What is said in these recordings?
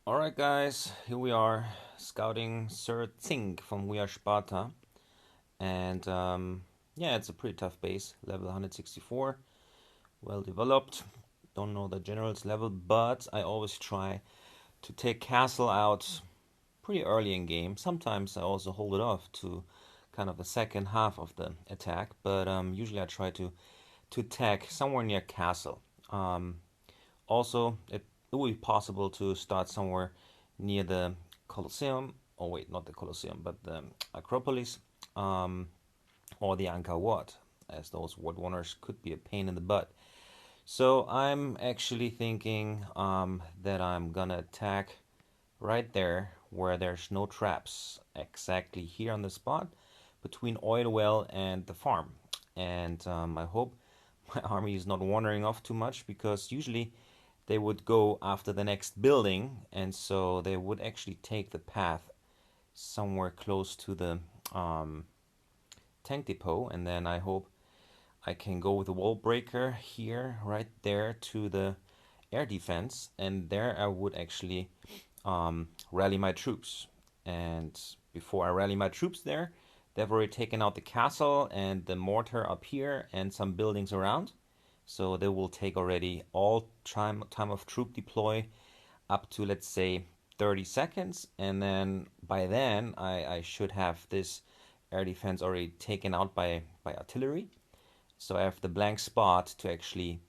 Alright guys, here we are scouting Sir Zinck from We Are Sparta. And yeah, it's a pretty tough base, level 164, well developed. Don't know the general's level, but I always try to take castle out pretty early in game. Sometimes I also hold it off to kind of the second half of the attack, but usually I try to attack somewhere near castle. Um, Also, it would be possible to start somewhere near the Colosseum. Oh wait, not the Colosseum, but the Acropolis, um, or the Angkor Wat, as those ward runners could be a pain in the butt. So I'm actually thinking that I'm gonna attack right there where there's no traps, exactly here on the spot between oil well and the farm. And I hope my army is not wandering off too much, because usually they would go after the next building, and so they would actually take the path somewhere close to the um, tank depot, and then I hope I can go with the wall breaker here, right there to the air defense, and there I would actually rally my troops. And before I rally my troops there, they've already taken out the castle and the mortar up here and some buildings around. So they will take already all time of troop deploy up to, let's say, 30 seconds, and then by then I should have this air defense already taken out by artillery. So I have the blank spot to actually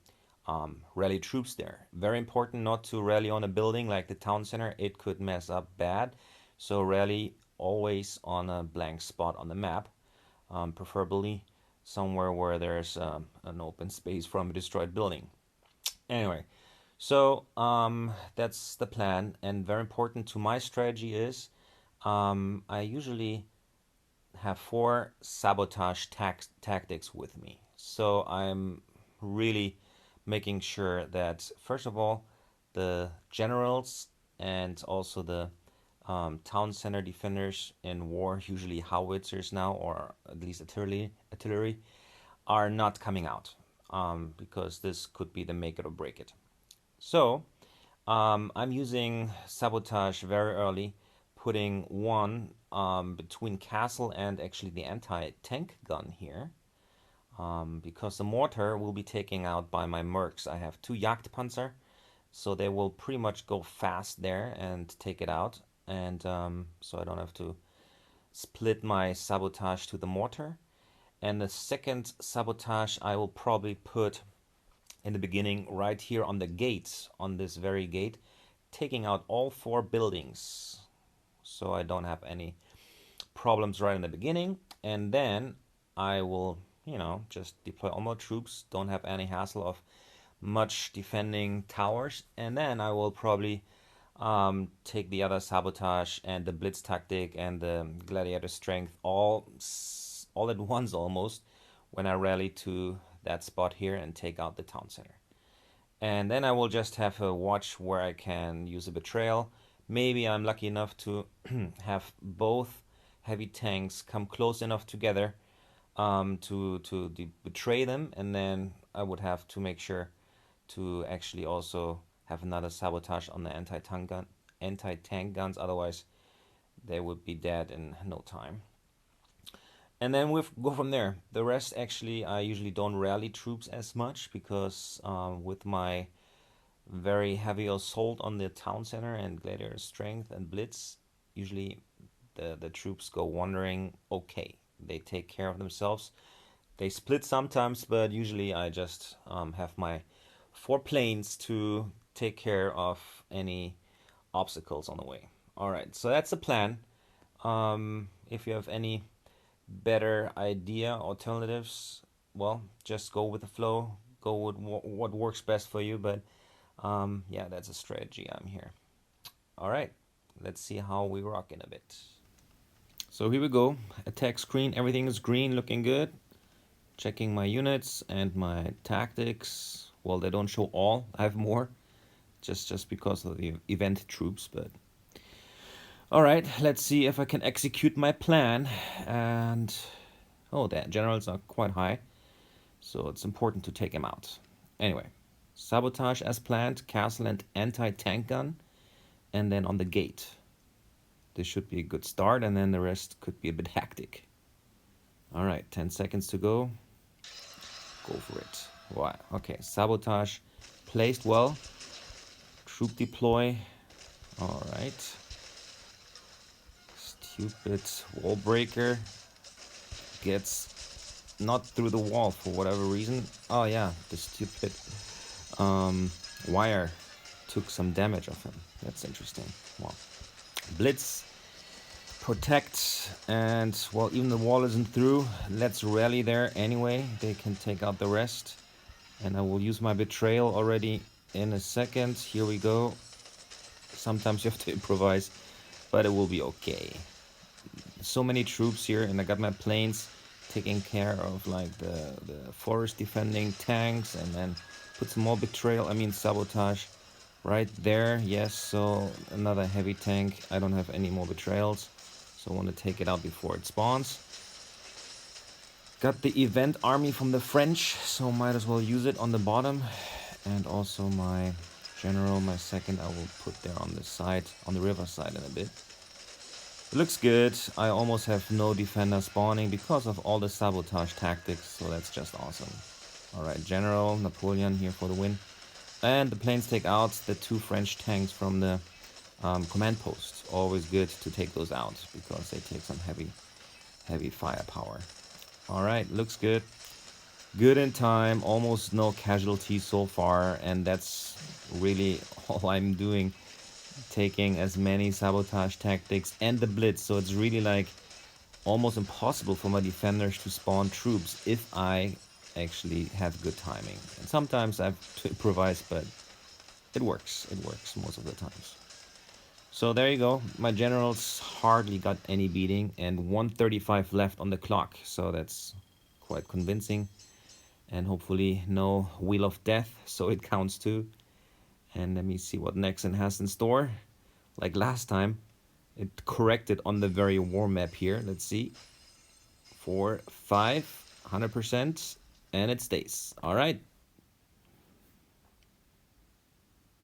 rally troops there. Very important not to rally on a building like the town center. It could mess up bad. So rally always on a blank spot on the map, preferably somewhere where there's an open space from a destroyed building. Anyway, so that's the plan. And very important to my strategy is I usually have four sabotage tactics with me. So I'm really making sure that, first of all, the generals and also the town center defenders in war, usually howitzers now, or at least artillery, are not coming out, because this could be the make it or break it. So I'm using sabotage very early, putting one between castle and actually the anti-tank gun here, because the mortar will be taken out by my mercs. I have two Jagdpanzer, so they will pretty much go fast there and take it out, and so I don't have to split my sabotage to the mortar. And the second sabotage I will probably put in the beginning right here on the gates, on this very gate, taking out all four buildings, so I don't have any problems right in the beginning. And then I will, just deploy all my troops, don't have any hassle of much defending towers, and then I will probably take the other sabotage and the blitz tactic and the gladiator strength all at once almost, when I rally to that spot here and take out the town center. And then I will just have a watch where I can use a betrayal. Maybe I'm lucky enough to have both heavy tanks come close enough together to betray them, and then I would have to make sure to actually also have another sabotage on the anti-tank guns. Otherwise, they would be dead in no time. And then we go from there. The rest, actually, I usually don't rally troops as much, because with my very heavy assault on the town center and gladiator strength and blitz, usually the troops go wandering okay. They take care of themselves. They split sometimes, but usually I just have my four planes to take care of any obstacles on the way. All right, so that's the plan. If you have any better idea, alternatives, well, just go with the flow. Go with what works best for you. But yeah, that's a strategy I'm here. All right, let's see how we rock in a bit. So here we go. Attack screen, everything is green, looking good. Checking my units and my tactics. Well, they don't show all. I have more, just because of the event troops. But all right, let's see if I can execute my plan. And oh, the generals are quite high, so it's important to take them out. Anyway, sabotage as planned, castle and anti-tank gun. and then on the gate. This should be a good start, and then the rest could be a bit hectic. All right, 10 seconds to go. Go for it. Wow. Okay, sabotage placed well. Troop deploy. All right. Stupid wall breaker gets not through the wall for whatever reason. Oh yeah, the stupid wire took some damage off him. That's interesting. Wow. Blitz, protect, and well, even the wall isn't through. Let's rally there anyway. They can take out the rest. And I will use my betrayal already in a second. Here we go. Sometimes you have to improvise, but it will be okay. So many troops here, and I got my planes taking care of like the forest defending tanks, and then put some more betrayal, I mean sabotage right there. Yes, so another heavy tank. I don't have any more betrayals, so I want to take it out before it spawns. Got the event army from the French, so might as well use it on the bottom. And also my general, my second, I will put there on the side, on the river side in a bit. It looks good. I almost have no defender spawning because of all the sabotage tactics, so that's just awesome. Alright, General, Napoleon here for the win. And the planes take out the 2 French tanks from the command post. Always good to take those out because they take some heavy firepower. Alright, looks good. Good in time, almost no casualties so far, and that's really all I'm doing. Taking as many sabotage tactics and the blitz, so it's really like almost impossible for my defenders to spawn troops if I actually have good timing. And sometimes I have to improvise, but it works most of the times. So there you go, my generals hardly got any beating, and 135 left on the clock, so that's quite convincing. And hopefully no Wheel of Death, so it counts too. And let me see what Nexon has in store. Like last time, it corrected on the very war map here. Let's see. 4, 5, 100%, and it stays. All right.